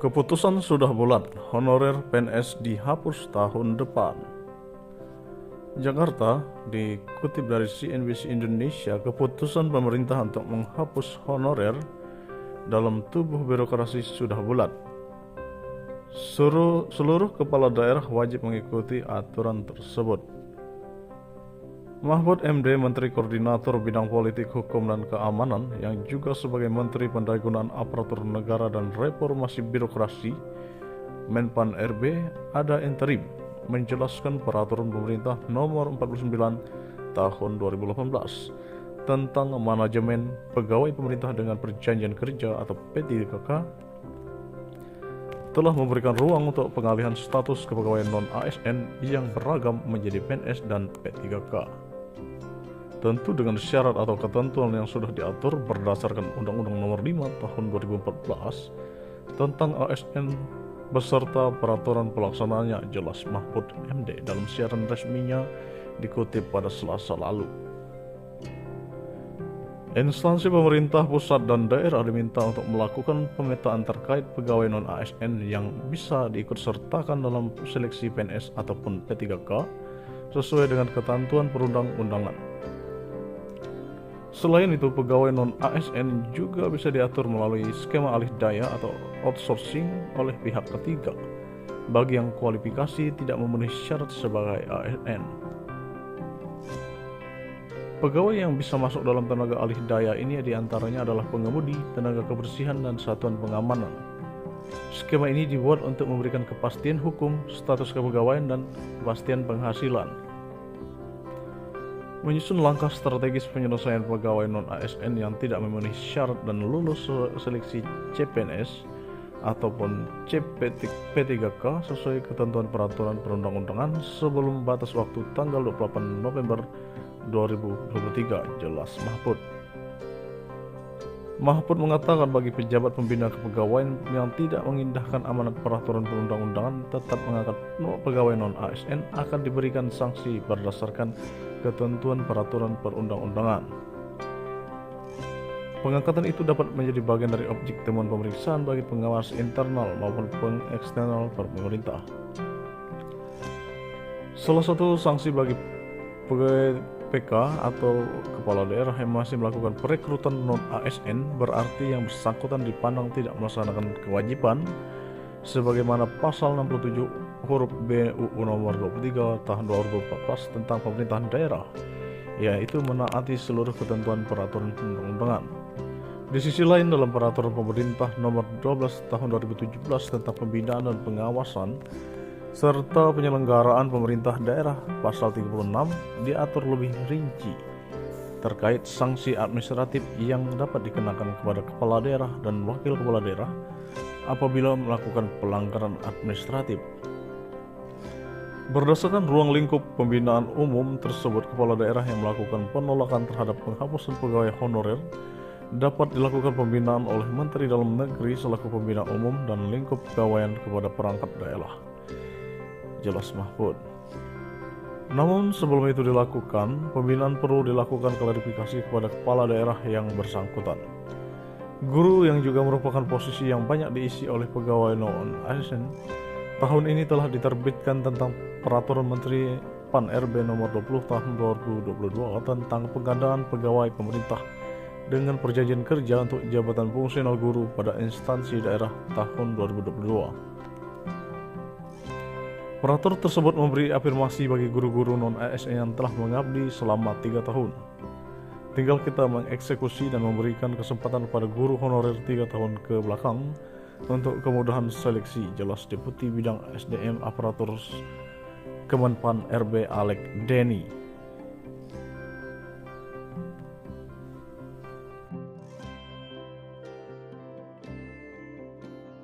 Keputusan sudah bulat, honorer PNS dihapus tahun depan. Jakarta, dikutip dari CNBC Indonesia, keputusan pemerintah untuk menghapus honorer dalam tubuh birokrasi sudah bulat. Seluruh kepala daerah wajib mengikuti aturan tersebut. Mahfud MD, Menteri Koordinator Bidang Politik, Hukum, dan Keamanan, yang juga sebagai Menteri Pendayagunaan Aparatur Negara dan Reformasi Birokrasi, Menpan RB, ada interim, menjelaskan peraturan pemerintah nomor 49 tahun 2018 tentang manajemen pegawai pemerintah dengan perjanjian kerja atau P3K telah memberikan ruang untuk pengalihan status kepegawaian non-ASN yang beragam menjadi PNS dan P3K. Tentu dengan syarat atau ketentuan yang sudah diatur berdasarkan Undang-Undang Nomor 5 Tahun 2014 tentang ASN beserta peraturan pelaksanaannya, jelas Mahfud MD dalam siaran resminya dikutip pada Selasa lalu. Instansi pemerintah pusat dan daerah diminta untuk melakukan pemetaan terkait pegawai non-ASN yang bisa diikutsertakan dalam seleksi PNS ataupun P3K sesuai dengan ketentuan perundang-undangan. Selain itu, pegawai non-ASN juga bisa diatur melalui skema alih daya atau outsourcing oleh pihak ketiga bagi yang kualifikasi tidak memenuhi syarat sebagai ASN. Pegawai yang bisa masuk dalam tenaga alih daya ini diantaranya adalah pengemudi, tenaga kebersihan, dan satuan pengamanan. Skema ini dibuat untuk memberikan kepastian hukum, status kepegawaian, dan kepastian penghasilan. Menyusun langkah strategis penyelesaian pegawai non-ASN yang tidak memenuhi syarat dan lulus seleksi CPNS ataupun P3K sesuai ketentuan peraturan perundang-undangan sebelum batas waktu tanggal 28 November 2023, jelas Mahfud. Mahfud mengatakan bagi pejabat pembina kepegawaian yang tidak mengindahkan amanat peraturan perundang-undangan tetap mengangkat pegawai non-ASN akan diberikan sanksi berdasarkan ketentuan peraturan perundang-undangan. Pengangkatan itu dapat menjadi bagian dari objek temuan pemeriksaan bagi pengawas internal maupun eksternal pemerintah. Salah satu sanksi bagi pegawai PK atau kepala daerah yang masih melakukan perekrutan non-ASN berarti yang bersangkutan dipandang tidak melaksanakan kewajiban sebagaimana pasal 67 huruf B UU nomor 23 tahun 2014 tentang pemerintahan daerah, yaitu menaati seluruh ketentuan peraturan perundang-undangan. Di sisi lain, dalam peraturan pemerintah nomor 12 tahun 2017 tentang pembinaan dan pengawasan serta penyelenggaraan pemerintah daerah, pasal 36 diatur lebih rinci terkait sanksi administratif yang dapat dikenakan kepada kepala daerah dan wakil kepala daerah apabila melakukan pelanggaran administratif. Berdasarkan ruang lingkup pembinaan umum tersebut, kepala daerah yang melakukan penolakan terhadap penghapusan pegawai honorer dapat dilakukan pembinaan oleh Menteri Dalam Negeri selaku pembina umum dan lingkup pegawaian kepada perangkat daerah, jelas Mahfud. Namun sebelum itu dilakukan, pembinaan perlu dilakukan klarifikasi kepada kepala daerah yang bersangkutan. Guru yang juga merupakan posisi yang banyak diisi oleh pegawai non-ASN, tahun ini telah diterbitkan tentang Peraturan Menteri Pan RB nomor 20 tahun 2022 tentang penggandaan pegawai pemerintah dengan perjanjian kerja untuk jabatan fungsional guru pada instansi daerah tahun 2022. Peraturan tersebut memberi afirmasi bagi guru-guru non-ASN yang telah mengabdi selama 3 tahun. Tinggal kita mengeksekusi dan memberikan kesempatan kepada guru honorer 3 tahun ke belakang untuk kemudahan seleksi, jelas Deputi Bidang SDM Aparatur Kemenpan RB Alek Denny.